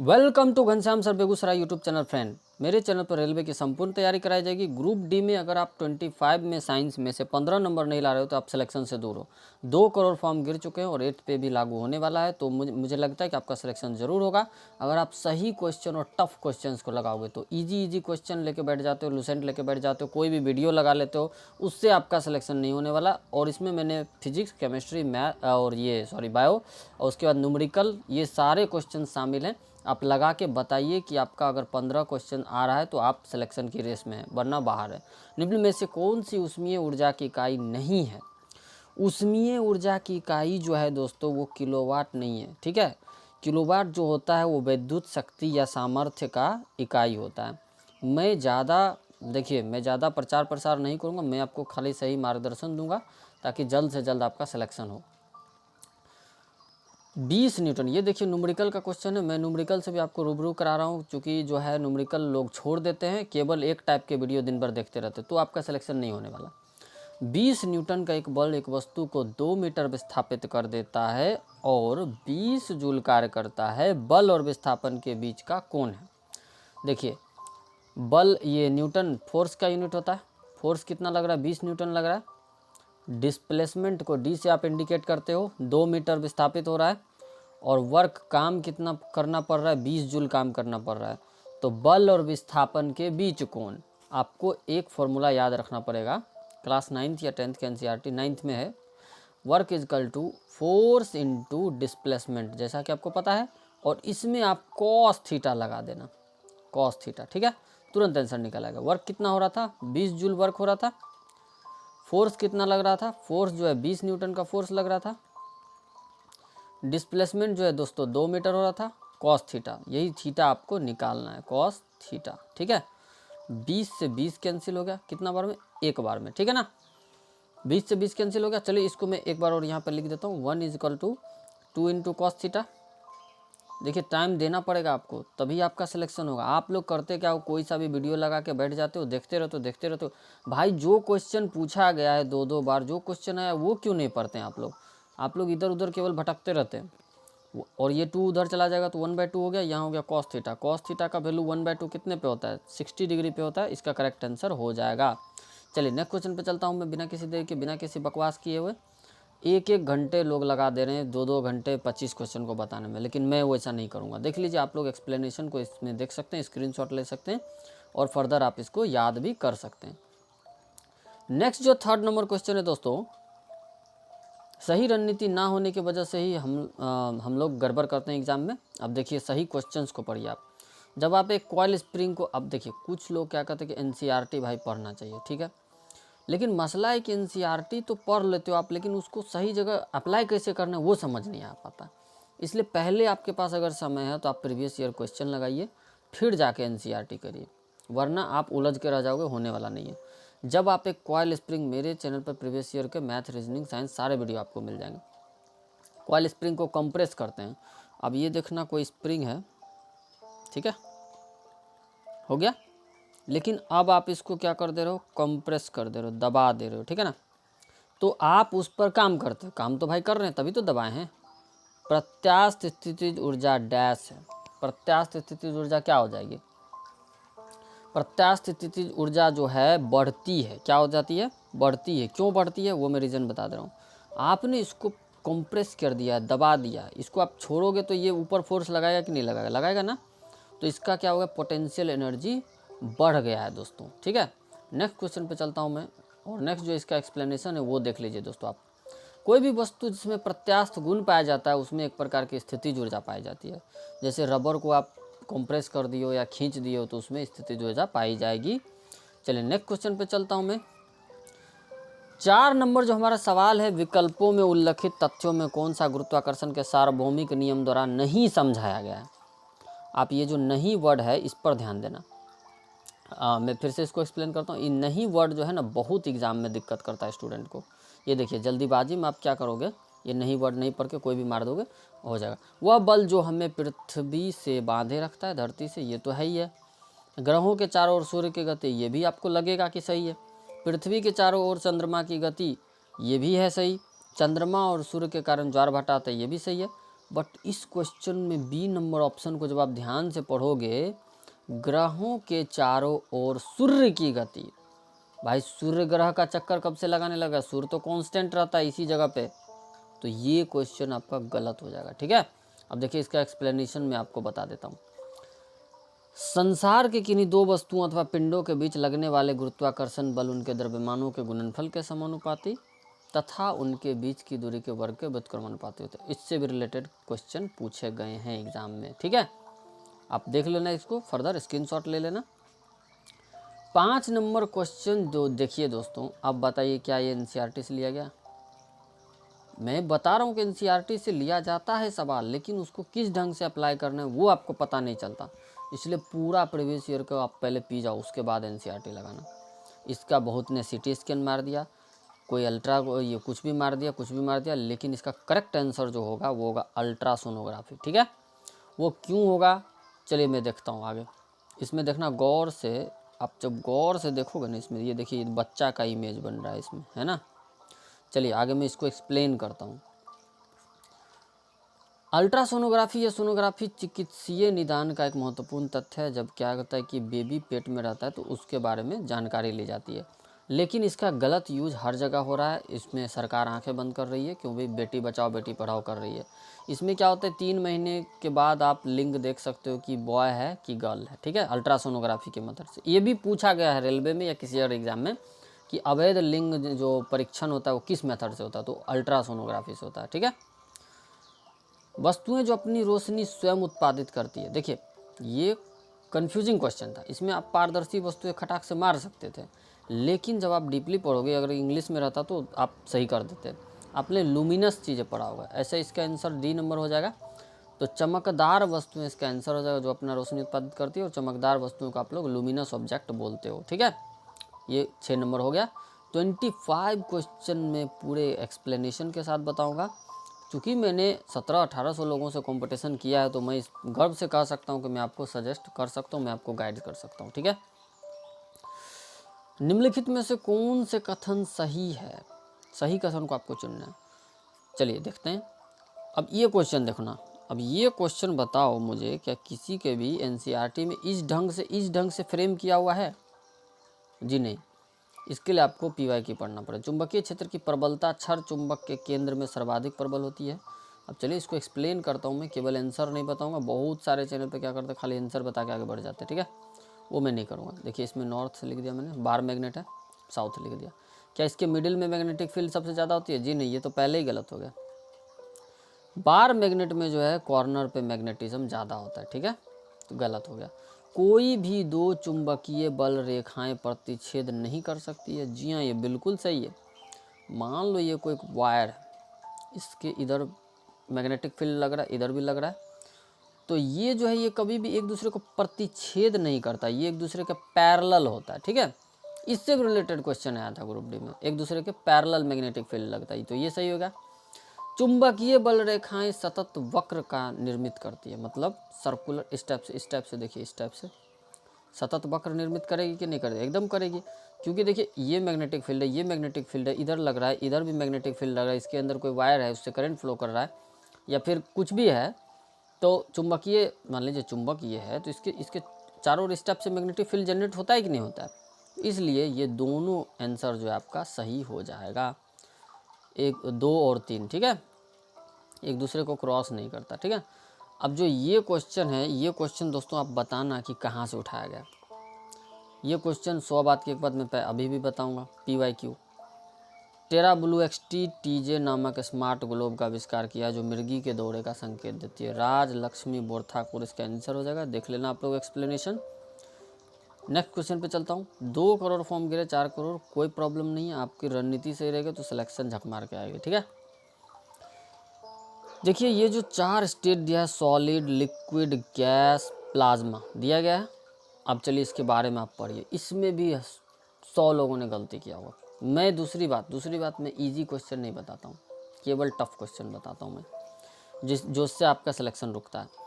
Welcome to Ghanshyam sir Begusarai YouTube channel. Friend, मेरे channel पर railway की संपूर्ण तैयारी कराई जाएगी। ग्रुप डी में अगर आप 25 में साइंस में से 15 नंबर नहीं ला रहे हो तो आप सिलेक्शन से दूर हो। 2 करोड़ फॉर्म गिर चुके हैं और 8th पे भी लागू होने वाला है, तो मुझे लगता है कि आपका सिलेक्शन जरूर होगा अगर आप सही क्वेश्चन और टफ क्वेश्चन को लगाओगे। तो ईजी क्वेश्चन लेके बैठ जाते हो, लूसेंट लेके बैठ जाते हो, कोई भी वीडियो लगा लेते हो, उससे आपका सिलेक्शन नहीं होने वाला। और इसमें मैंने फिजिक्स, केमिस्ट्री, मैथ और बायो और उसके बाद न्यूमेरिकल, ये सारे क्वेश्चन शामिल हैं। आप लगा के बताइए कि आपका अगर 15 क्वेश्चन आ रहा है तो आप सिलेक्शन की रेस में हैं, वरना बाहर है। निम्न में से कौन सी ऊष्मीय ऊर्जा की इकाई नहीं है? ऊष्मीय ऊर्जा की इकाई जो है दोस्तों वो किलोवाट नहीं है, ठीक है। किलोवाट जो होता है वो विद्युत शक्ति या सामर्थ्य का इकाई होता है। मैं ज़्यादा प्रचार प्रसार नहीं करूँगा, मैं आपको खाली सही मार्गदर्शन दूंगा ताकि जल्द से जल्द आपका सिलेक्शन हो। 20 न्यूटन, ये देखिए न्यूमेरिकल का क्वेश्चन है। मैं न्यूमेरिकल से भी आपको रूबरू करा रहा हूँ, क्योंकि जो है न्यूमेरिकल लोग छोड़ देते हैं, केवल एक टाइप के वीडियो दिन भर देखते रहते, तो आपका सिलेक्शन नहीं होने वाला। 20 न्यूटन का एक बल एक वस्तु को 2 मीटर विस्थापित कर देता है और 20 जूल कार्य करता है। बल और विस्थापन के बीच का कोण है। देखिए बल, ये न्यूटन फोर्स का यूनिट होता है। फोर्स कितना लग रहा है? 20 न्यूटन लग रहा है। डिस्प्लेसमेंट को डी से आप इंडिकेट करते हो, 2 मीटर विस्थापित हो रहा है और वर्क काम कितना करना पड़ रहा है? 20 जूल काम करना पड़ रहा है। तो बल और विस्थापन के बीच कोण, आपको एक फॉर्मूला याद रखना पड़ेगा, क्लास 9th या 10th के एनसीईआरटी 9th में है। Work is equal to force into displacement, जैसा कि आपको पता है। और इसमें आप कॉस थीटा लगा देना, कॉस थीटा, ठीक है। तुरंत आंसर निकल आएगा। वर्क कितना हो रहा था? 20 जूल वर्क हो रहा था। फोर्स कितना लग रहा था? फोर्स जो है 20 न्यूटन का फोर्स लग रहा था। डिस्प्लेसमेंट जो है दोस्तों 2 मीटर हो रहा था। कॉस थीटा, यही थीटा आपको निकालना है, कॉस थीटा, ठीक है। 20 से 20 कैंसिल हो गया, कितना बार में? एक बार में, ठीक है ना। 20 से 20 कैंसिल हो गया। चलिए इसको मैं एक बार और यहाँ पर लिख देता हूँ। 1 is equal to 2 into cos theta. देखिए टाइम देना पड़ेगा आपको, तभी आपका सिलेक्शन होगा। आप लोग करते क्या हो, कोई सा भी वीडियो लगा के बैठ जाते हो, देखते रहते हो। भाई जो क्वेश्चन पूछा गया है 2-2 बार, जो क्वेश्चन आया वो क्यों नहीं पढ़ते हैं आप लोग इधर उधर केवल भटकते रहते हैं। और ये 2 उधर चला जाएगा तो 1/2 हो गया, यहाँ हो गया कॉस थीटा। कॉस थीटा का वैल्यू 1/2 कितने पे होता है? 60 डिग्री पे होता है। इसका करेक्ट आंसर हो जाएगा। चलिए नेक्स्ट क्वेश्चन पे चलता हूँ मैं, बिना किसी देर के, बिना किसी बकवास किए हुए। 1-1 घंटे लोग लगा दे रहे हैं, 2-2 घंटे 25 क्वेश्चन को बताने में, लेकिन मैं वैसा नहीं करूँगा। देख लीजिए आप लोग एक्सप्लेनेशन को इसमें देख सकते हैं, स्क्रीनशॉट ले सकते हैं और फर्दर आप इसको याद भी कर सकते हैं। नेक्स्ट जो 3rd नंबर क्वेश्चन है दोस्तों, सही रणनीति ना होने की वजह से ही हम लोग गड़बड़ करते हैं एग्जाम में। अब देखिए सही क्वेश्चंस को पढ़िए आप। जब आप एक कॉइल स्प्रिंग को, अब देखिए कुछ लोग क्या कहते हैं कि एनसीईआरटी भाई पढ़ना चाहिए, ठीक है, लेकिन मसला है कि एनसीईआरटी तो पढ़ लेते हो आप, लेकिन उसको सही जगह अप्लाई कैसे करना है वो समझ नहीं आ पाता। इसलिए पहले आपके पास अगर समय है तो आप प्रीवियस ईयर क्वेश्चन लगाइए, फिर जाके एनसीईआरटी करिए, वरना आप उलझ के रह जाओगे, होने वाला नहीं है। जब आप एक कॉइल स्प्रिंग, मेरे चैनल पर प्रीवियस ईयर के मैथ, रीजनिंग, साइंस सारे वीडियो आपको मिल जाएंगे। कॉइल स्प्रिंग को कंप्रेस करते हैं। अब ये देखना कोई स्प्रिंग है, ठीक है, हो गया, लेकिन अब आप इसको क्या कर दे रहे हो? कंप्रेस कर दे रहे हो, दबा दे रहे हो, ठीक है ना। तो आप उस पर काम करते हो, काम तो भाई कर रहे हैं तभी तो दबाए हैं। प्रत्यास्थ स्थितिज ऊर्जा डैश है। प्रत्यास्थ स्थितिज ऊर्जा क्या हो जाएगी? प्रत्यास्थ स्थितिज ऊर्जा जो है बढ़ती है, क्या हो जाती है? बढ़ती है। क्यों बढ़ती है वो मैं रीज़न बता दे रहा हूँ। आपने इसको कंप्रेस कर दिया, दबा दिया, इसको आप छोड़ोगे तो ये ऊपर फोर्स लगाएगा कि नहीं लगाएगा? लगाएगा ना। तो इसका क्या होगा? पोटेंशियल एनर्जी बढ़ गया है दोस्तों, ठीक है। नेक्स्ट क्वेश्चन पे चलता हूँ मैं, और नेक्स्ट जो इसका एक्सप्लेनेशन है वो देख लीजिए दोस्तों आप। कोई भी वस्तु जिसमें प्रत्यास्थ गुण पाया जाता है उसमें एक प्रकार की स्थितिज ऊर्जा पाई जाती है। जैसे रबर को आप कंप्रेस कर दियो या खींच दियो तो उसमें स्थितिज ऊर्जा पाई जाएगी। चलिए नेक्स्ट क्वेश्चन पे चलता हूँ मैं। 4 नंबर जो हमारा सवाल है, विकल्पों में उल्लिखित तथ्यों में कौन सा गुरुत्वाकर्षण के सार्वभौमिक नियम द्वारा नहीं समझाया गया है? आप ये जो नहीं वर्ड है इस पर ध्यान देना। मैं फिर से इसको एक्सप्लेन करता हूँ। ये नहीं वर्ड जो है ना बहुत एग्जाम में दिक्कत करता है स्टूडेंट को। ये देखिए जल्दीबाजी में आप क्या करोगे, ये नहीं वर्ड नहीं पढ़ के कोई भी मार दोगे, हो जाएगा। वह बल जो हमें पृथ्वी से बांधे रखता है धरती से, ये तो है ही है। ग्रहों के चारों ओर सूर्य की गति, ये भी आपको लगेगा कि सही है। पृथ्वी के चारों ओर चंद्रमा की गति, ये भी है सही। चंद्रमा और सूर्य के कारण ज्वार भाटा आता है, ये भी सही है। बट इस क्वेश्चन में बी नंबर ऑप्शन को जब आप ध्यान से पढ़ोगे, ग्रहों के चारों ओर सूर्य की गति, भाई सूर्य ग्रह का चक्कर कब से लगाने लगा, सूर्य तो कांस्टेंट रहता है इसी जगह पे, तो ये क्वेश्चन आपका गलत हो जाएगा। ठीक है, अब देखिए इसका एक्सप्लेनेशन मैं आपको बता देता हूँ। संसार के किन्हीं दो वस्तुओं अथवा पिंडों के बीच लगने वाले गुरुत्वाकर्षण बल उनके द्रव्यमानों के गुणनफल के समानुपाती तथा उनके बीच की दूरी के वर्ग के व्युत्क्रमानुपाती होते हैं। इससे भी रिलेटेड क्वेश्चन पूछे गए हैं एग्जाम में। ठीक है, आप देख लेना, इसको फर्दर स्क्रीनशॉट ले लेना। 5 नंबर क्वेश्चन जो देखिए दोस्तों, आप बताइए क्या ये एनसीईआरटी से लिया गया? मैं बता रहा हूँ कि एनसीईआरटी से लिया जाता है सवाल, लेकिन उसको किस ढंग से अप्लाई करना है वो आपको पता नहीं चलता। इसलिए पूरा प्रीवियस ईयर को आप पहले पी जाओ, उसके बाद एनसीईआरटी लगाना। इसका बहुत ने सिटी स्कैन मार दिया, कोई अल्ट्रा ये कुछ भी मार दिया, लेकिन इसका करेक्ट आंसर जो होगा वो होगा अल्ट्रासोनोग्राफी। ठीक है, वो क्यों होगा चलिए मैं देखता हूँ आगे। इसमें देखना गौर से, आप जब गौर से देखोगे ना इसमें, ये देखिए बच्चा का इमेज बन रहा है इसमें, है ना। चलिए आगे मैं इसको एक्सप्लेन करता हूँ। अल्ट्रासोनोग्राफी या सोनोग्राफी चिकित्सीय निदान का एक महत्वपूर्ण तथ्य है। जब क्या होता है कि बेबी पेट में रहता है तो उसके बारे में जानकारी ली जाती है, लेकिन इसका गलत यूज हर जगह हो रहा है। इसमें सरकार आंखें बंद कर रही है, क्योंकि बेटी बचाओ बेटी पढ़ाओ कर रही है। इसमें क्या होता है, 3 महीने के बाद आप लिंग देख सकते हो कि बॉय है कि गर्ल है। ठीक है, अल्ट्रासोनोग्राफी की मदद से। ये भी पूछा गया है रेलवे में या किसी और एग्जाम में कि अवैध लिंग जो परीक्षण होता है वो किस मेथड से होता है, तो अल्ट्रासोनोग्राफी से होता है। ठीक है, वस्तुएं जो अपनी रोशनी स्वयं उत्पादित करती है। देखिए ये कंफ्यूजिंग क्वेश्चन था, इसमें आप पारदर्शी वस्तुएं खटाक से मार सकते थे, लेकिन जब आप डीपली पढ़ोगे, अगर इंग्लिश में रहता तो आप सही कर देते। आपने लुमिनस चीज़ें पढ़ा होगा, ऐसे इसका आंसर डी नंबर हो जाएगा। तो चमकदार वस्तुएं इसका आंसर हो जाएगा, जो अपना रोशनी उत्पादित करती है, और चमकदार वस्तुओं को आप लोग लुमिनस ऑब्जेक्ट बोलते हो। ठीक है, ये 6 नंबर हो गया। 25 क्वेश्चन में पूरे एक्सप्लेनेशन के साथ बताऊंगा। चूँकि मैंने 1700-1800 लोगों से कंपटीशन किया है, तो मैं इस गर्व से कह सकता हूँ कि मैं आपको सजेस्ट कर सकता हूँ, मैं आपको गाइड कर सकता हूँ। ठीक है, निम्नलिखित में से कौन से कथन सही है? सही कथन को आपको चुनना है। चलिए देखते हैं। अब ये क्वेश्चन देखना, अब ये क्वेश्चन बताओ मुझे, क्या किसी के भी एनसीईआरटी में इस ढंग से फ्रेम किया हुआ है? जी नहीं, इसके लिए आपको पीवाईक्यू पढ़ना पड़ेगा। चुंबकीय क्षेत्र की प्रबलता क्षर चुंबक के केंद्र में सर्वाधिक प्रबल होती है। अब चलिए इसको एक्सप्लेन करता हूँ मैं, केवल आंसर नहीं बताऊँगा। बहुत सारे चैनल पे क्या करते हैं, खाली आंसर बता के आगे बढ़ जाते हैं। ठीक है, वो मैं नहीं करूँगा। देखिए इसमें नॉर्थ से लिख दिया मैंने, बार मैग्नेट है, साउथ लिख दिया। क्या इसके मिडिल में मैग्नेटिक फील्ड सबसे ज़्यादा होती है? जी नहीं, ये तो पहले ही गलत हो गया। बार मैग्नेट में जो है कॉर्नर पे मैग्नेटिज्म ज़्यादा होता है। ठीक है, तो गलत हो गया। कोई भी दो चुंबकीय बल रेखाएं प्रतिच्छेद नहीं कर सकती है। जी हाँ, ये बिल्कुल सही है। मान लो ये कोई वायर है, इसके इधर मैग्नेटिक फील्ड लग रहा है, इधर भी लग रहा है, तो ये जो है ये कभी भी एक दूसरे को प्रतिच्छेद नहीं करता, ये एक दूसरे के पैरेलल होता है। ठीक है, इससे भी रिलेटेड क्वेश्चन आया था ग्रुप डी में, एक दूसरे के पैरेलल मैग्नेटिक फील्ड लगता है, तो ये सही होगा। चुंबकीय बल रेखाएं सतत वक्र का निर्मित करती है, मतलब सर्कुलर, इस टाइप से देखिए, इस टाइप से सतत वक्र निर्मित करेगी कि नहीं करेगी? एकदम करेगी, क्योंकि देखिए ये मैग्नेटिक फील्ड है, ये मैग्नेटिक फील्ड है, इधर लग रहा है, इधर भी मैग्नेटिक फील्ड लग रहा है, इसके अंदर कोई वायर है, उससे करंट फ्लो कर रहा है, या फिर कुछ भी है, तो चुंबकीय, मान लीजिए चुंबक ये है, तो इसके चारों ओर स्टेप से मैग्नेटिक फील्ड जनरेट होता है कि नहीं होता है? इसलिए ये दोनों आंसर जो है आपका सही हो जाएगा, 1, 2 और 3। ठीक है, एक दूसरे को क्रॉस नहीं करता। ठीक है, अब जो ये क्वेश्चन है, ये क्वेश्चन दोस्तों आप बताना कि कहाँ से उठाया गया। ये क्वेश्चन 100 बात की एक बात मैं अभी भी बताऊंगा। पीवाईक्यू, टेरा ब्लू एक्सटी टीजे नामक स्मार्ट ग्लोब का आविष्कार किया, जो मिर्गी के दौरे का संकेत देती है। राज लक्ष्मी बोरठाकुर इसका आंसर हो जाएगा, देख लेना आप लोग एक्सप्लेनेशन। नेक्स्ट क्वेश्चन पे चलता हूँ। 2 करोड़ फॉर्म गिरे, 4 करोड़, कोई प्रॉब्लम नहीं है, आपकी रणनीति सही रहेगी तो सिलेक्शन झक मार के आएगी। ठीक है, देखिए ये जो 4 स्टेट दिया है, सॉलिड, लिक्विड, गैस, प्लाज्मा दिया गया है। अब चलिए इसके बारे में आप पढ़िए, इसमें भी 100 लोगों ने गलती किया होगा। मैं दूसरी बात मैं इजी क्वेश्चन नहीं बताता हूँ, केवल टफ क्वेश्चन बताता हूँ मैं, जिससे आपका सिलेक्शन रुकता है।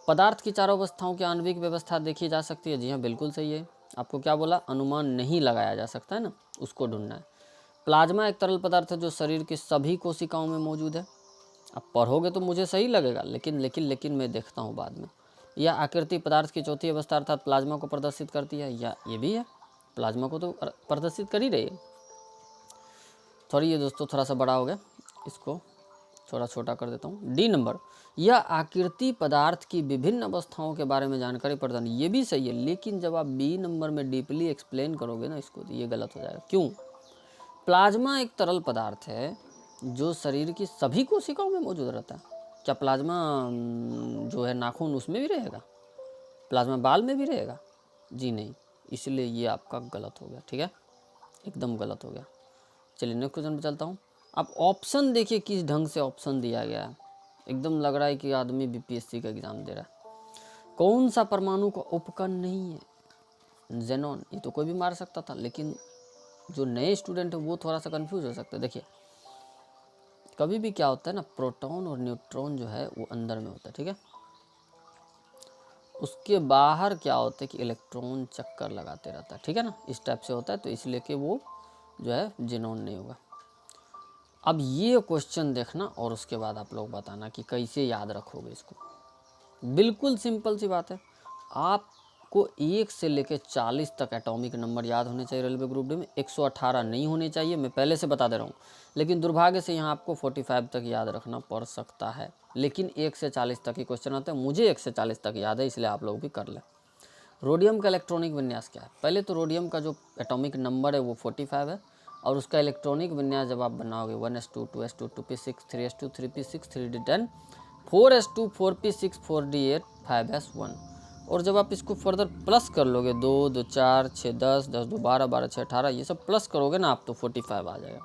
पदार्थ की चारों अवस्थाओं की आणविक व्यवस्था देखी जा सकती है। जी हाँ, बिल्कुल सही है। आपको क्या बोला, अनुमान नहीं लगाया जा सकता है ना, उसको ढूंढना है। प्लाज्मा एक तरल पदार्थ है जो शरीर के सभी कोशिकाओं में मौजूद है। अब पढ़ोगे तो मुझे सही लगेगा, लेकिन मैं देखता हूँ बाद में। यह आकृति पदार्थ की चौथी अवस्था अर्थात प्लाज्मा को प्रदर्शित करती है, या ये भी है, प्लाज्मा को तो प्रदर्शित कर ही रही है। सॉरी ये दोस्तों थोड़ा सा बड़ा हो गया, इसको थोड़ा छोटा कर देता हूँ। डी नंबर, यह आकृति पदार्थ की विभिन्न अवस्थाओं के बारे में जानकारी प्रदान, ये भी सही है, लेकिन जब आप बी नंबर में डीपली एक्सप्लेन करोगे ना इसको, तो ये गलत हो जाएगा। क्यों? प्लाज्मा एक तरल पदार्थ है जो शरीर की सभी कोशिकाओं में मौजूद रहता है। क्या प्लाज्मा जो है नाखून उसमें भी रहेगा? प्लाज्मा बाल में भी रहेगा? जी नहीं, इसलिए ये आपका गलत हो गया। ठीक है, एकदम गलत हो गया। चलिए नेक्स्ट क्वेश्चन पे चलता हूँ। अब ऑप्शन देखिए किस ढंग से ऑप्शन दिया गया है, एकदम लग रहा है कि आदमी बीपीएससी का एग्जाम दे रहा है। कौन सा परमाणु का उपकण नहीं है? जेनॉन, ये तो कोई भी मार सकता था, लेकिन जो नए स्टूडेंट है वो थोड़ा सा कंफ्यूज हो सकता है। देखिए कभी भी क्या होता है ना, प्रोटॉन और न्यूट्रॉन जो है वो अंदर में होता है, ठीक है, उसके बाहर क्या होता है कि इलेक्ट्रॉन चक्कर लगाते रहता है, ठीक है ना, इस टाइप से होता है, तो इसलिए कि वो जो है जेनॉन नहीं होगा। अब ये क्वेश्चन देखना और उसके बाद आप लोग बताना कि कैसे याद रखोगे इसको। बिल्कुल सिंपल सी बात है, आपको 1 से लेकर 40 तक एटॉमिक नंबर याद होने चाहिए रेलवे ग्रुप डी में, 118 नहीं होने चाहिए, मैं पहले से बता दे रहा हूँ। लेकिन दुर्भाग्य से यहाँ आपको 45 तक याद रखना पड़ सकता है, लेकिन 1 से 40 तक ही क्वेश्चन आता है। मुझे 1 से 40 तक याद है, इसलिए आप लोग भी कर लें। रोडियम का इलेक्ट्रॉनिक विन्यास क्या है? पहले तो रोडियम का जो एटॉमिक नंबर है वो 45 है, और उसका इलेक्ट्रॉनिक विन्यास जब आप बनाओगे 1s2 2s2 2p6 3s2 3p6 3d10 4s2 4p6 4d8 5s1, और जब आप इसको फर्दर प्लस कर लोगे 2 2 4 6 10 10 2 12 12 6 18, ये सब प्लस करोगे ना आप, तो 45 आ जाएगा।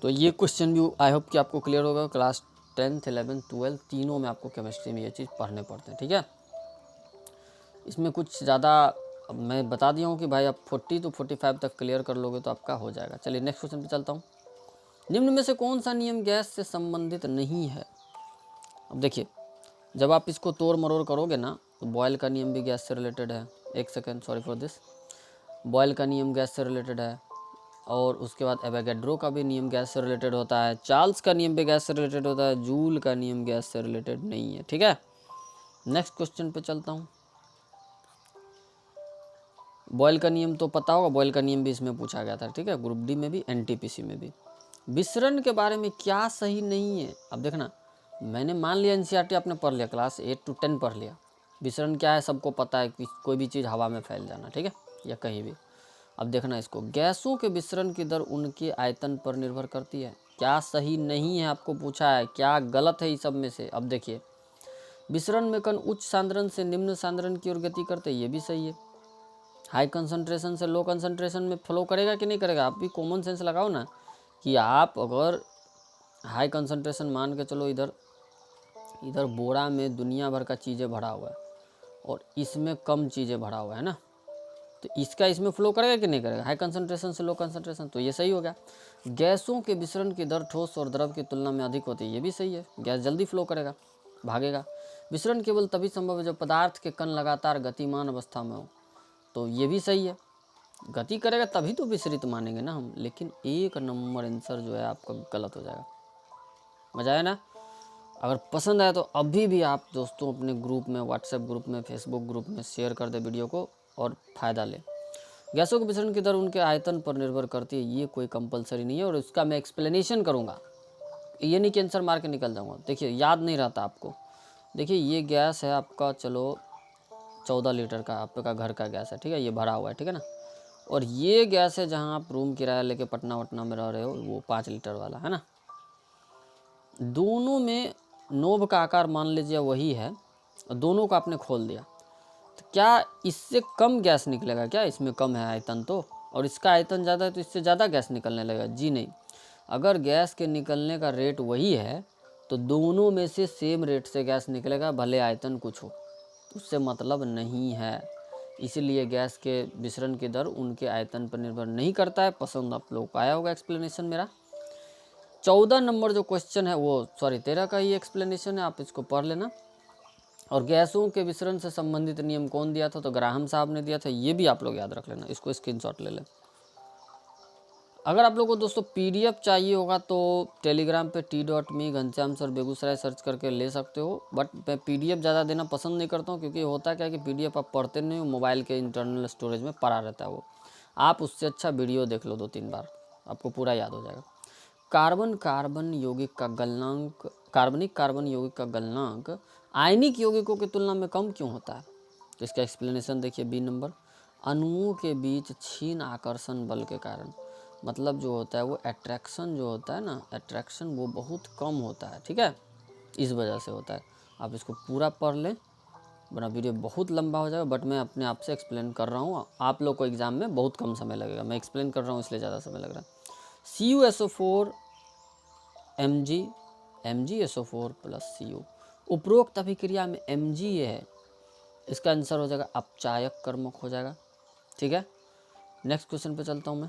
तो ये क्वेश्चन भी आई होप कि आपको क्लियर होगा। क्लास 10th 11th 12 तीनों में आपको केमिस्ट्री में ये चीज़ पढ़ने पड़ते हैं, ठीक है। इसमें कुछ ज़्यादा मैं बता दिया हूँ कि भाई आप 40 to 45 तक क्लियर कर लोगे तो आपका हो जाएगा। चलिए नेक्स्ट क्वेश्चन पे चलता हूँ। निम्न में से कौन सा नियम गैस से संबंधित नहीं है? अब देखिए जब आप इसको तोड़ मरोड़ करोगे ना, तो बॉयल का नियम भी गैस से रिलेटेड है। एक second, sorry for this. Boyle का नियम गैस से रिलेटेड है, और उसके बाद एवोगैड्रो का भी नियम गैस से रिलेटेड होता है, चार्ल्स का नियम भी गैस से रिलेटेड होता है, जूल का नियम गैस से रिलेटेड नहीं है, ठीक है। नेक्स्ट क्वेश्चन पे चलता हूँ। बॉयल का नियम तो पता होगा, बॉयल का नियम भी इसमें पूछा गया था, ठीक है, ग्रुप डी में भी, एनटीपीसी में भी। विसरण के बारे में क्या सही नहीं है? अब देखना, मैंने मान लिया एनसीईआरटी आपने पढ़ लिया, क्लास 8 to 10 पढ़ लिया, विसरण क्या है सबको पता है कि कोई भी चीज़ हवा में फैल जाना, ठीक है, या कहीं भी। अब देखना इसको, गैसों के विसरण की दर उनके आयतन पर निर्भर करती है। क्या सही नहीं है आपको पूछा है, क्या गलत है इस सब में से? अब देखिए, विसरण में कण उच्च सांद्रण से निम्न सांद्रण की ओर गति करते हैं, ये भी सही है। हाई कंसंट्रेशन से लो कंसंट्रेशन में फ्लो करेगा कि नहीं करेगा? आप भी कॉमन सेंस लगाओ ना, कि आप अगर हाई कंसंट्रेशन मान के चलो, इधर बोरा में दुनिया भर का चीज़ें भरा हुआ है और इसमें कम चीज़ें भरा हुआ है ना, तो इसका इसमें फ्लो करेगा कि नहीं करेगा? हाई कंसंट्रेशन से लो कंसंट्रेशन, तो ये सही हो गया। गैसों के विसरण की दर ठोस और द्रव की तुलना में अधिक होती है, ये भी सही है, गैस जल्दी फ्लो करेगा, भागेगा। विसरण केवल तभी संभव है जब पदार्थ के कण लगातार गतिमान अवस्था में हो, तो ये भी सही है, गति करेगा तभी तो विसरित मानेंगे ना हम। लेकिन 1 नंबर आंसर जो है आपका गलत हो जाएगा। मजा आया ना? अगर पसंद आया तो अभी भी आप दोस्तों अपने ग्रुप में, व्हाट्सएप ग्रुप में, फेसबुक ग्रुप में शेयर कर दे वीडियो को और फ़ायदा ले। गैसों के विसरण की दर उनके आयतन पर निर्भर करती है, ये कोई कंपलसरी नहीं है, और इसका मैं एक्सप्लेनेशन करूँगा, ये नहीं कि आंसर मार के निकल जाऊँगा। देखिए याद नहीं रहता आपको। देखिए ये गैस है आपका, चलो 14 लीटर का आपका घर का गैस है, ठीक है, ये भरा हुआ है, ठीक है ना, और ये गैस है जहाँ आप रूम किराया लेके पटना वटना में रह रहे हो, वो 5 लीटर वाला है ना। दोनों में नोब का आकार मान लीजिए वही है, दोनों को आपने खोल दिया, तो क्या इससे कम गैस निकलेगा? क्या इसमें कम है आयतन तो, और इसका आयतन ज़्यादा है तो इससे ज़्यादा गैस निकलने लगेगा? जी नहीं। अगर गैस के निकलने का रेट वही है तो दोनों में से सेम रेट से गैस निकलेगा, भले आयतन कुछ हो, उससे मतलब नहीं है। इसीलिए गैस के विसरण की दर उनके आयतन पर निर्भर नहीं करता है। पसंद आप लोग को आया होगा एक्सप्लेनेशन मेरा। 14 नंबर जो क्वेश्चन है वो 13 का ही एक्सप्लेनेशन है, आप इसको पढ़ लेना। और गैसों के विसरण से संबंधित नियम कौन दिया था? तो ग्राहम साहब ने दिया था, ये भी आप लोग याद रख लेना, इसको स्क्रीनशॉट ले लें। अगर आप लोगों को दोस्तों PDF चाहिए होगा तो टेलीग्राम पे t.me Ghanshyam sir Begusarai search करके ले सकते हो। बट मैं PDF ज़्यादा देना पसंद नहीं करता हूँ, क्योंकि होता क्या है कि PDF आप पढ़ते नहीं हो, मोबाइल के इंटरनल स्टोरेज में पड़ा रहता है वो। आप उससे अच्छा वीडियो देख लो 2-3 बार, आपको पूरा याद हो जाएगा। कार्बनिक कार्बन यौगिक का गलनांक आयनिक यौगिकों की तुलना में कम क्यों होता है? तो इसका एक्सप्लेनेशन देखिए बी नंबर, अणुओं के बीच क्षीण आकर्षण बल के कारण। मतलब जो होता है वो अट्रैक्शन जो होता है ना, अट्रैक्शन वो बहुत कम होता है, ठीक है, इस वजह से होता है। आप इसको पूरा पढ़ लें, वरना वीडियो बहुत लंबा हो जाएगा। बट मैं अपने आप से एक्सप्लेन कर रहा हूँ, आप लोग को एग्जाम में बहुत कम समय लगेगा, मैं एक्सप्लेन कर रहा हूँ इसलिए ज़्यादा समय लग रहा है। CuSO4 MgSO4 + Cu, उपरोक्त अभिक्रिया में Mg ये है, इसका आंसर हो जाएगा अपचायक कर्मक हो जाएगा, ठीक है। नेक्स्ट क्वेश्चन पे चलता हूँ मैं।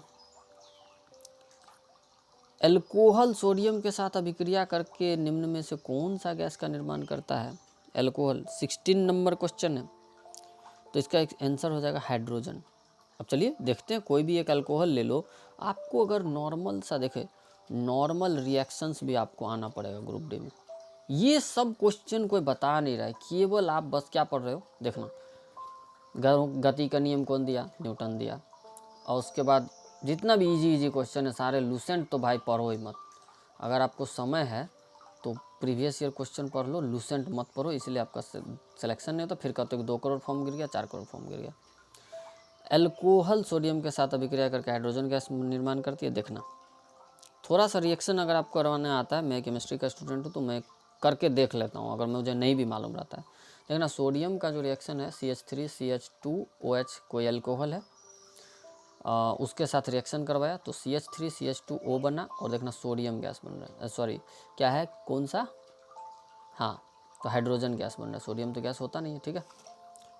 एल्कोहल सोडियम के साथ अभिक्रिया करके निम्न में से कौन सा गैस का निर्माण करता है? एल्कोहल 16 नंबर क्वेश्चन है, तो इसका एक आंसर हो जाएगा हाइड्रोजन। अब चलिए देखते हैं, कोई भी एक अल्कोहल ले लो, आपको अगर नॉर्मल सा देखे, नॉर्मल रिएक्शंस भी आपको आना पड़ेगा ग्रुप डी में। ये सब क्वेश्चन कोई बता नहीं रहा है, केवल आप बस क्या पढ़ रहे हो देखना, गति का नियम कौन दिया? न्यूटन दिया। और उसके बाद जितना भी इजी क्वेश्चन है सारे लूसेंट तो भाई पढ़ो ही मत। अगर आपको समय है तो प्रीवियस ईयर क्वेश्चन पढ़ लो, लूसेंट मत पढ़ो, इसलिए आपका सिलेक्शन नहीं होता। फिर कहते हो कि 2 करोड़ फॉर्म गिर गया, 4 करोड़ फॉर्म गिर गया। एल्कोहल सोडियम के साथ अभिक्रिया करके हाइड्रोजन गैस निर्माण करती है, देखना। थोड़ा सा रिएक्शन अगर आपको करवाने आता है, मैं केमिस्ट्री का स्टूडेंट हूँ तो मैं करके देख लेता हूँ, अगर मुझे नहीं भी मालूम रहता है। देखना, सोडियम का जो रिएक्शन है CH3CH2OH कोई अल्कोहल है, उसके साथ रिएक्शन करवाया तो CH3CH2O बना, और देखना सोडियम गैस बन रहा है, सॉरी क्या है, कौन सा, हाँ तो हाइड्रोजन गैस बन रहा है, सोडियम तो गैस होता नहीं है, ठीक है।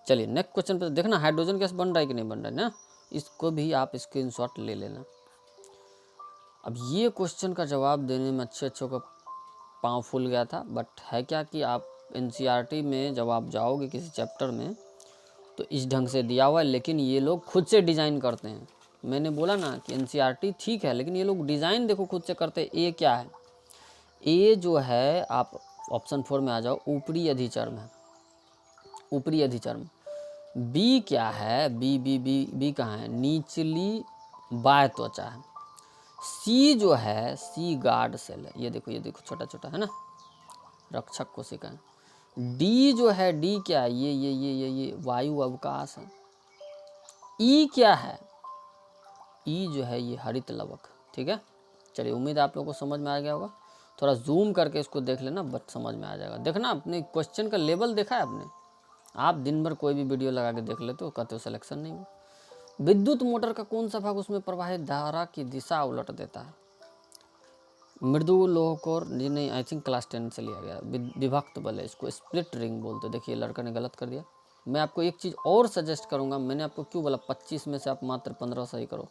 चलिए नेक्स्ट क्वेश्चन पे देखना हाइड्रोजन गैस बन रहा है कि नहीं बन रहा है ना, इसको भी आप स्क्रीनशॉट ले लेना। अब ये क्वेश्चन का जवाब देने में अच्छों का पाँव फूल गया था, बट है क्या कि आप NCERT में जब आप जाओगे किसी चैप्टर में तो इस ढंग से दिया हुआ है, लेकिन ये लोग खुद से डिज़ाइन करते हैं। मैंने बोला ना कि NCERT ठीक है, लेकिन ये लोग डिज़ाइन देखो खुद से करते हैं। ए क्या है? ए जो है, आप ऑप्शन 4 में आ जाओ, ऊपरी अधिचर्म है, ऊपरी अधिचर्म। बी क्या है? बी बी बी बी कहाँ है? निचली बाह्य त्वचा है। सी जो है, सी गार्ड सेल है, ये देखो छोटा छोटा है ना, रक्षक कोशिका है। डी जो है, डी क्या है? ये वायु अवकाश है। ई क्या है? ई जो है ये हरित लवक, ठीक है। चलिए उम्मीद है आप लोगों को समझ में आ गया होगा, थोड़ा जूम करके इसको देख लेना, बट समझ में आ जाएगा। देखना अपने क्वेश्चन का लेवल देखा है आपने? आप दिन भर कोई भी वीडियो लगा के देख लेते हो, कहते हो सिलेक्शन नहीं हुआ। विद्युत मोटर का कौन सा भाग उसमें प्रवाहित धारा की दिशा उलट देता है? मृदु लोह कोर, जी नहीं, आई थिंक क्लास 10 से लिया गया। विभक्त बल है, इसको स्प्लिट रिंग बोलते। देखिए लड़का ने गलत कर दिया। मैं आपको एक चीज़ और सजेस्ट करूंगा, मैंने आपको क्यों बोला 25 में से आप मात्र 15 सही करो,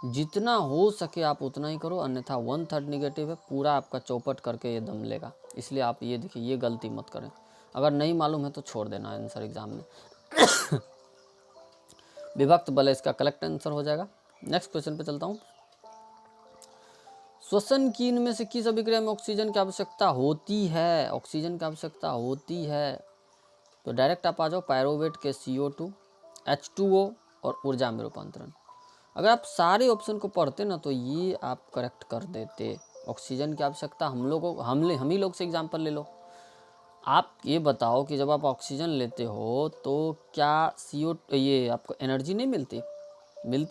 जितना हो सके आप उतना ही करो, अन्यथा 1/3 निगेटिव है, पूरा आपका चौपट करके ये दम लेगा। इसलिए आप ये देखिए, ये गलती मत करें। अगर नहीं मालूम है तो छोड़ देना आंसर एग्जाम में। विभक्त बल इसका करेक्ट आंसर हो जाएगा। नेक्स्ट क्वेश्चन पे चलता हूँ। श्वसन की इनमें से किस अभिक्रिया में ऑक्सीजन की आवश्यकता होती है? ऑक्सीजन की आवश्यकता होती है, तो डायरेक्ट आप आ जाओ पायरोवेट के CO2, H2O और ऊर्जा में रूपांतरण। अगर आप सारे ऑप्शन को पढ़ते ना तो ये आप करेक्ट कर देते। ऑक्सीजन की आवश्यकता हम ही लोग से एग्जाम्पल ले लो। आप ये बताओ कि जब आप ऑक्सीजन लेते हो तो क्या ये आपको एनर्जी नहीं मिलती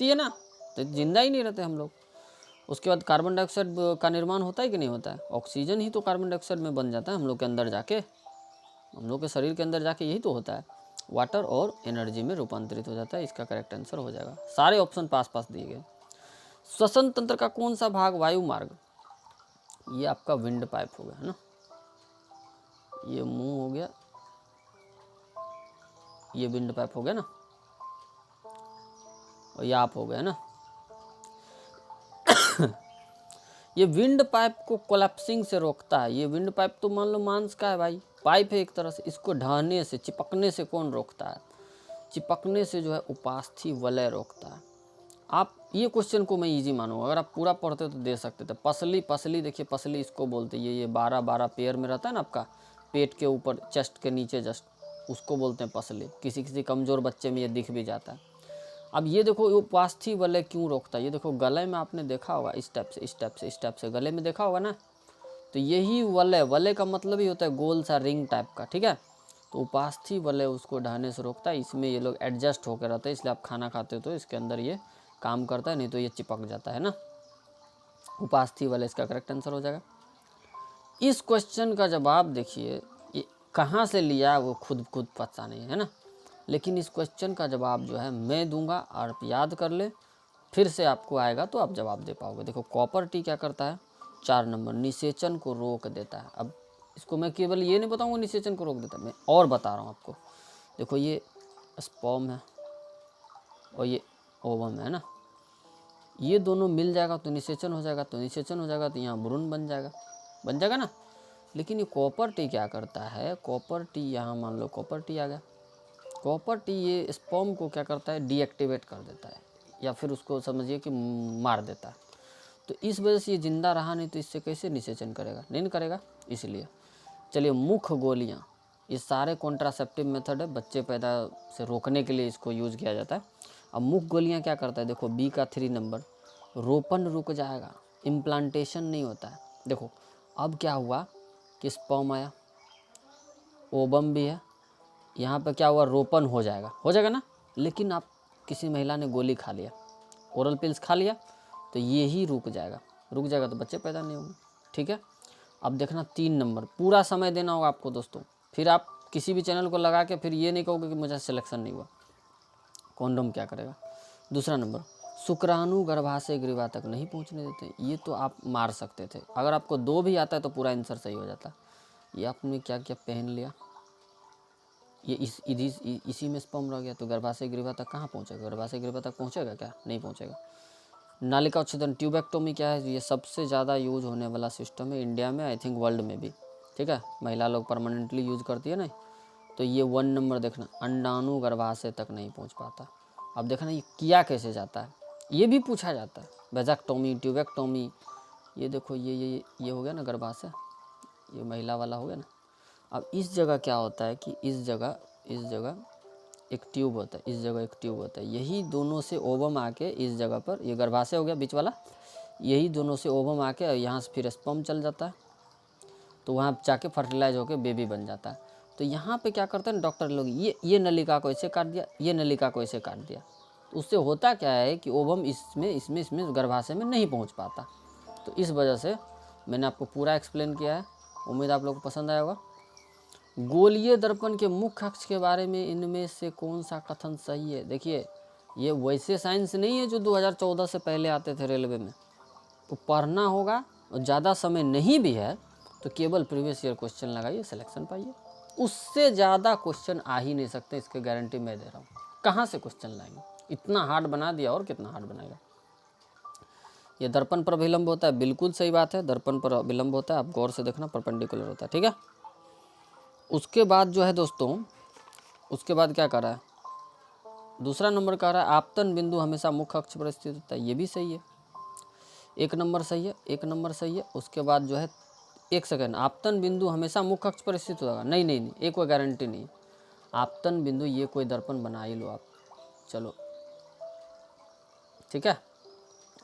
है ना, तो जिंदा ही नहीं रहते हम लोग। उसके बाद कार्बन डाइऑक्साइड का निर्माण होता है कि नहीं होता है? ऑक्सीजन ही तो कार्बन डाइऑक्साइड में बन जाता है हम लोग के अंदर जाके, हम लोग के शरीर के अंदर जाके यही तो होता है, वाटर और एनर्जी में रूपांतरित हो जाता है। इसका करेक्ट आंसर हो जाएगा। सारे ऑप्शन पास दिए गए। श्वसन तंत्र का कौन सा भाग वायु मार्ग? ये आपका विंड पाइप हो गया है ना, ये मुंह हो गया, ये विंड पाइप हो गया ना, और ये आप हो गया ना। ये विंड पाइप को कोलैप्सिंग से रोकता है। ये विंड पाइप तो मान लो मांस का है भाई, पाइप है एक तरह से, इसको ढहने से, चिपकने से कौन रोकता है? चिपकने से जो है उपास्थि वलय रोकता है। आप ये क्वेश्चन को मैं इजी मानूंगा, अगर आप पूरा पढ़ते तो दे सकते थे। पसली, पसली देखिए, पसली इसको बोलते हैं, ये 12 पेयर में रहता है ना आपका, पेट के ऊपर, चेस्ट के नीचे जस्ट, उसको बोलते हैं पसली। किसी किसी कमज़ोर बच्चे में ये दिख भी जाता है। अब ये देखो, वो पास्थी वलय क्यों रोकता है, ये देखो गले में आपने देखा होगा, इस टाइप से, इस टाइप से, इस टाइप से गले में देखा होगा ना, तो यही वलय, वलय का मतलब ही होता है गोल सा रिंग टाइप का, ठीक है। तो उपास्थि वलय उसको ढहने से रोकता है, इसमें ये लोग एडजस्ट होकर रहते हैं, इसलिए आप खाना खाते हो तो इसके अंदर ये काम करता है, नहीं तो ये चिपक जाता है ना। उपास्थि वलय इसका करेक्ट आंसर हो जाएगा। इस क्वेश्चन का जवाब देखिए, ये कहाँ से लिया वो खुद पता नहीं है ना, लेकिन इस क्वेश्चन का जवाब जो है मैं दूंगा, और आप याद कर ले, फिर से आपको आएगा तो आप जवाब दे पाओगे। देखो कॉपर टी क्या करता है, 4 नंबर, निषेचन को रोक देता है। अब इसको मैं केवल ये नहीं बताऊंगा निषेचन को रोक देता है, मैं और बता रहा हूँ आपको। देखो ये स्पर्म है और ये ओवम है ना, ये दोनों मिल जाएगा तो निषेचन हो जाएगा, तो निषेचन हो जाएगा तो यहाँ भ्रूण बन जाएगा ना। लेकिन ये कॉपर टी क्या करता है, कॉपर टी यहाँ मान लो कॉपर टी आ गया, कॉपर टी ये स्पर्म को क्या करता है, डीएक्टिवेट कर देता है, या फिर उसको समझिए कि मार देता है। तो इस वजह से ये जिंदा रहा नहीं, तो इससे कैसे निषेचन करेगा, नहीं करेगा, इसलिए। चलिए मुख्य गोलियाँ, ये सारे कॉन्ट्रासेप्टिव मेथड है, बच्चे पैदा से रोकने के लिए इसको यूज़ किया जाता है। अब मुख्य गोलियाँ क्या करता है, देखो बी का 3 नंबर, रोपण रुक जाएगा, इम्प्लांटेशन नहीं होता है। देखो अब क्या हुआ कि स्पर्म आया, ओवम भी है, यहाँ पे क्या हुआ, रोपण हो जाएगा ना। लेकिन आप किसी महिला ने गोली खा लिया, ओरल पिल्स खा लिया, तो ये ही रुक जाएगा तो बच्चे पैदा नहीं होंगे, ठीक है। अब देखना 3 नंबर, पूरा समय देना होगा आपको दोस्तों, फिर आप किसी भी चैनल को लगा के फिर ये नहीं कहोगे कि मुझे सिलेक्शन नहीं हुआ। कॉन्डोम क्या करेगा, दूसरा नंबर, शुक्राणु गर्भाशय ग्रीवा तक नहीं पहुंचने देते, ये तो आप मार सकते थे, अगर आपको 2 भी आता है तो पूरा आंसर सही हो जाता। ये आपने क्या क्या पहन लिया, ये इसी में स्पर्म रह गया, तो गर्भाशय ग्रीवा तक कहाँ पहुँचेगा, गर्भाशय ग्रीवा तक पहुँचेगा क्या, नहीं पहुँचेगा। नालिका उच्छेदन, ट्यूबेक्टोमी क्या है, ये सबसे ज़्यादा यूज होने वाला सिस्टम है इंडिया में, आई थिंक वर्ल्ड में भी, ठीक है। महिला लोग परमानेंटली यूज करती है ना, तो ये 1 नंबर देखना, अंडाणु गर्भाशय तक नहीं पहुंच पाता। अब देखना ये किया कैसे जाता है, ये भी पूछा जाता है, वेजाक्टोमी, ट्यूबेक्टोमी, ये देखो ये हो गया ना गर्भाशय, ये महिला वाला हो गया ना। अब इस जगह क्या होता है कि इस जगह एक ट्यूब होता है, इस जगह एक ट्यूब होता है, यही दोनों से ओवम आके इस जगह पर, ये गर्भाशय हो गया बीच वाला, यही दोनों से ओवम आके यहाँ से फिर स्पर्म चल जाता है, तो वहाँ जाके फर्टिलाइज होकर बेबी बन जाता है। तो यहाँ पे क्या करते हैं डॉक्टर लोग, ये नलिका को ऐसे काट दिया, ये नलिका को ऐसे काट दिया, तो उससे होता क्या है कि ओवम इसमें गर्भाशय में नहीं पहुँच पाता। तो इस वजह से मैंने आपको पूरा एक्सप्लेन किया है, उम्मीद आप लोग को पसंद आया होगा। गोलीय दर्पण के मुख्य अक्ष के बारे में इनमें से कौन सा कथन सही है, देखिए ये वैसे साइंस नहीं है जो 2014 से पहले आते थे रेलवे में, तो पढ़ना होगा, और ज़्यादा समय नहीं भी है तो केवल प्रीवियस ईयर क्वेश्चन लगाइए, सिलेक्शन पाइए, उससे ज़्यादा क्वेश्चन आ ही नहीं सकते, इसकी गारंटी मैं दे रहा हूँ। कहाँ से क्वेश्चन लाएंगे, इतना हार्ड बना दिया, और कितना हार्ड बनाएगा। ये दर्पण पर अभिलंब होता है, बिल्कुल सही बात है, दर्पण पर अभिलंब होता है, आप गौर से देखना, परपेंडिकुलर होता है, ठीक है। उसके बाद जो है दोस्तों, उसके बाद क्या कर रहा है, दूसरा नंबर कह रहा है आपतन बिंदु हमेशा मुख्य अक्ष पर स्थित होता है, ये भी सही है, 1 नंबर सही है, 1 नंबर सही है। उसके बाद जो है, 1 सेकंड, आपतन बिंदु हमेशा मुख्य अक्ष पर स्थित होगा, नहीं, ये कोई गारंटी नहीं। आपतन बिंदु, ये कोई दर्पण बना ही लो आप, चलो ठीक है।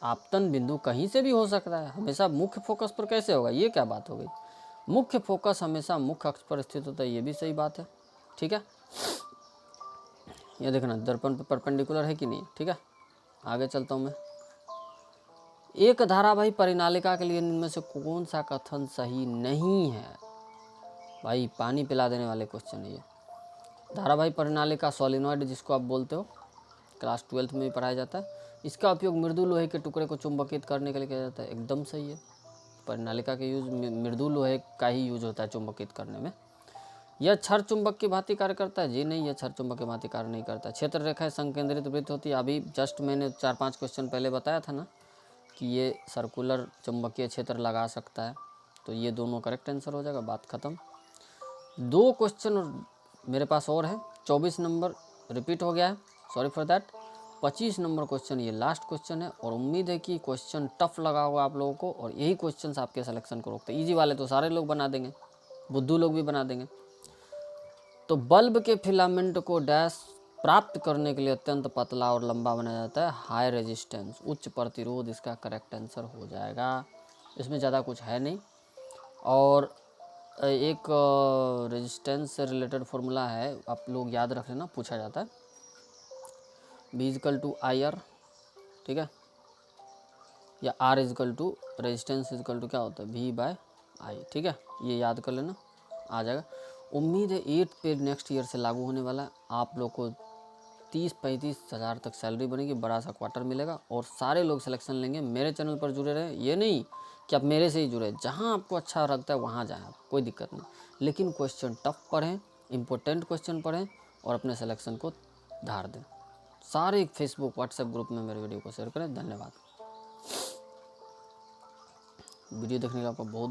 आपतन बिंदु कहीं से भी हो सकता है, हमेशा मुख्य फोकस पर कैसे होगा, ये क्या बात हो गई, मुख्य फोकस हमेशा मुख्य अक्ष पर स्थित होता है, ये भी सही बात है, ठीक है। ये देखना दर्पण पर परपेंडिकुलर है कि नहीं, ठीक है। आगे चलता हूँ मैं, एक धारावाही परिनालिका के लिए इनमें से कौन सा कथन सही नहीं है, भाई पानी पिला देने वाले क्वेश्चन है ये। धारावाही परिनालिका सोलिनॉइड जिसको आप बोलते हो, क्लास 12th में भी पढ़ाया जाता है, इसका उपयोग मृदु लोहे के टुकड़े को चुंबकित करने के लिए किया जाता है, एकदम सही है। परिनालिका के यूज मृदु लोहे का ही यूज होता है चुंबकित करने में। यह क्षर चुंबक की भांति कार्य करता है, जी नहीं, यह क्षर चुंबक की भांति कार्य नहीं करता। क्षेत्र रेखाएं संकेंद्रित वृत्त होती है, अभी जस्ट मैंने 4-5 क्वेश्चन पहले बताया था ना कि ये सर्कुलर चुंबकीय क्षेत्र लगा सकता है, तो ये दोनों करेक्ट आंसर हो जाएगा, बात खत्म। 2 क्वेश्चन मेरे पास और है, 24 नंबर रिपीट हो गया है, sorry for that. 25 number question ये लास्ट क्वेश्चन है और उम्मीद है कि क्वेश्चन टफ लगा होगा आप लोगों को और यही क्वेश्चन आपके सिलेक्शन को रोकते हैं। ईजी वाले तो सारे लोग बना देंगे, बुद्धू लोग भी बना देंगे। तो बल्ब के फिलामेंट को डैश प्राप्त करने के लिए अत्यंत पतला और लंबा बनाया जाता है, हाई रेजिस्टेंस, उच्च प्रतिरोध इसका करेक्ट आंसर हो जाएगा। इसमें ज़्यादा कुछ है नहीं। और एक रेजिस्टेंस से रिलेटेड फॉर्मूला है, आप लोग याद रख लेना, पूछा जाता है, V equal to I R, ठीक है, या R equal to resistance equal to क्या होता है V बाय आई, ठीक है, ये याद कर लेना, आ जाएगा। उम्मीद है 8 पे नेक्स्ट ईयर से लागू होने वाला है। आप लोग को 30-35 हज़ार तक सैलरी बनेगी, बड़ा सा क्वार्टर मिलेगा और सारे लोग सिलेक्शन लेंगे। मेरे चैनल पर जुड़े रहे, ये नहीं कि आप मेरे से ही जुड़े, जहाँ आपको अच्छा लगता है वहाँ जाएँ, कोई दिक्कत नहीं, लेकिन क्वेश्चन टफ पढ़ें, इंपॉर्टेंट क्वेश्चन पढ़ें और अपने सिलेक्शन को धार दें। सारे फेसबुक व्हाट्सएप ग्रुप में मेरे वीडियो को शेयर करें। धन्यवाद। वीडियो देखने के लिए आपका बहुत